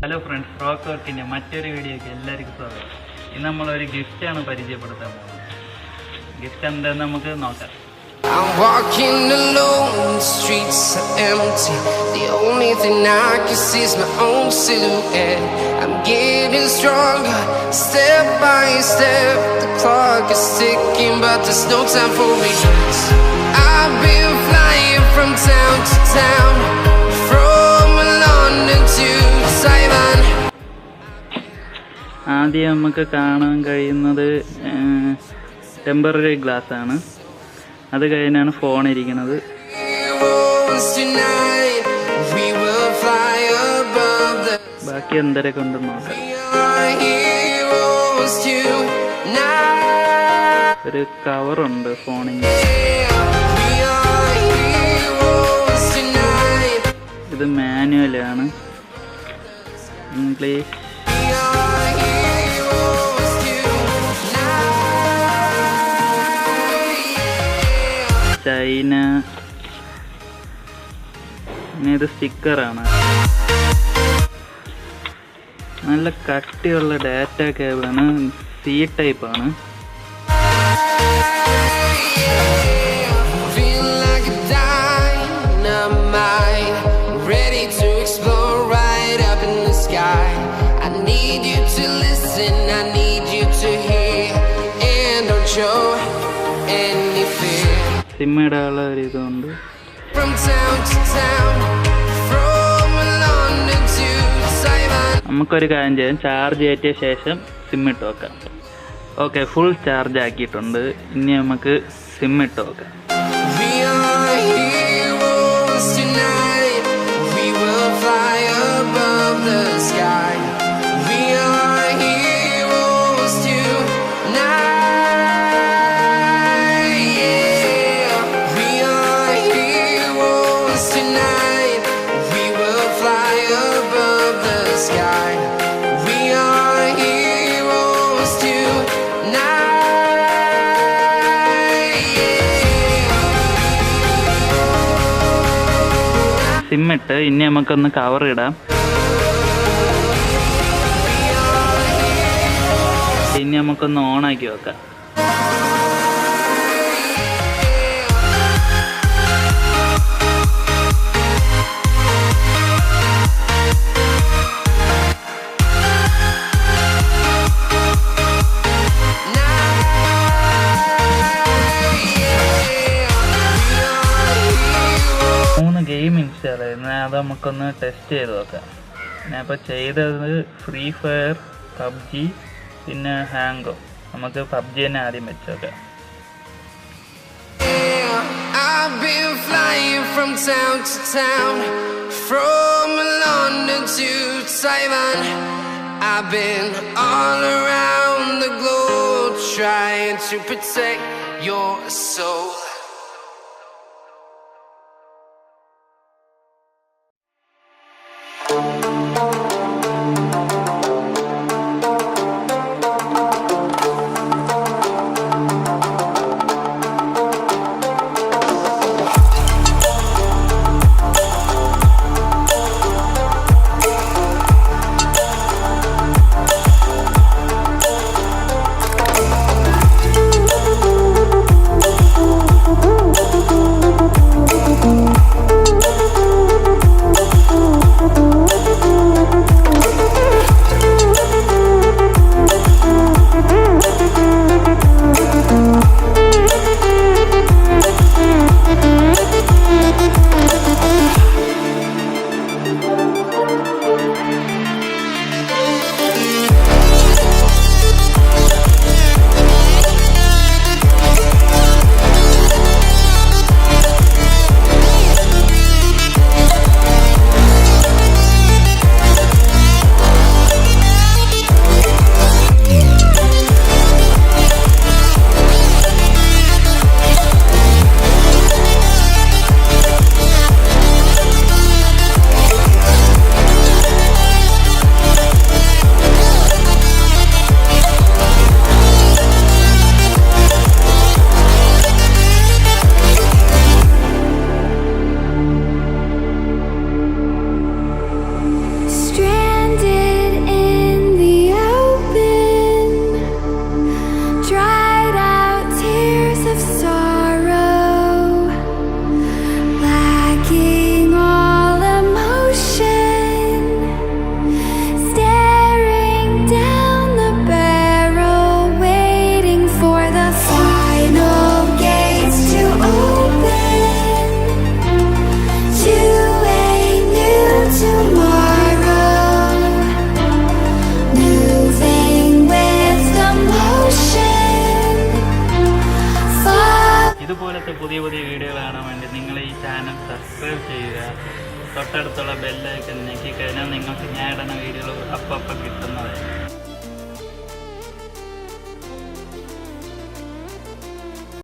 Hello friends, Rock Work's മറ്റൊരു വീഡിയോയ്ക്ക് എല്ലാവർക്കും സ്വാഗതം. ഇന്ന് നമ്മൾ ഒരു ഗിഫ്റ്റ് ആണ് പരിചയപ്പെടുത്താൻ പോകുന്നത്. ഗിഫ്റ്റ് എന്താണെന്ന് നമുക്ക് നോക്കാം. I'm walking alone, the streets are empty. The only thing I can see is my own silhouette. I'm getting stronger, step by step. The clock is ticking, but there's no time for regrets. I've been flying from town to town, from London to Taiwan. ആദ്യം നമുക്ക് കാണാൻ കഴിയുന്നത് temporary glass ആണ്. അത് കഴിഞ്ഞാണ് phone ഇരിക്കുന്നത്. ബാക്കി എന്തൊക്കെ ഉണ്ടെന്ന് നോക്കാം. ഒരു കവറുണ്ട് ഫോണിന്. ഇത് മാനുവലാണ്. ഇംഗ്ലീഷ്. ചൈന. ഇത് സ്റ്റിക്കറാണ്. നല്ല കട്ടിയുള്ള ഡാറ്റ കേബിളാണ്. സി ടൈപ്പാണ്. സിം ഇടാനുള്ള ഒരു ഇതുണ്ട്. നമുക്കൊരു കാര്യം ചെയ്യാം. ചാർജ് കയറ്റിയ ശേഷം സിം ഇട്ട് വെക്കാം. ഓക്കെ, ഫുൾ ചാർജ് ആക്കിയിട്ടുണ്ട്. ഇനി നമുക്ക് സിം ഇട്ട് വെക്കാം. സിമ്മിട്ട് ഇനി നമുക്കൊന്ന് കവർ ഇടാം. ഇനി നമുക്കൊന്ന് ഓണാക്കി വെക്കാം. ഗെയിം ഇൻസ്റ്റാൾ ചെയ്യുന്നത് അത് നമുക്കൊന്ന് ടെസ്റ്റ് ചെയ്ത് നോക്കാം. ഞാനിപ്പോൾ ചെയ്തത് ഫ്രീ ഫയർ, പബ്ജി, പിന്നെ ഹാങ്കോ. നമുക്ക് പബ്ജി തന്നെ ആദ്യം വെച്ച് നോക്കാം. I've been flying from town to town, from London to Taiwan. I've been all around the globe trying to protect your soul. ഇതുപോലത്തെ പുതിയ പുതിയ വീഡിയോ കാണാൻ വേണ്ടി നിങ്ങൾ ഈ ചാനൽ സബ്സ്ക്രൈബ് ചെയ്യുക. തൊട്ടടുത്തുള്ള ബെല്ലൈക്കൺ ഞെക്കി കഴിഞ്ഞാൽ നിങ്ങൾക്ക് ഞാൻ ഇടുന്ന വീഡിയോകൾ അപ്പം കിട്ടുന്നതായിരിക്കും.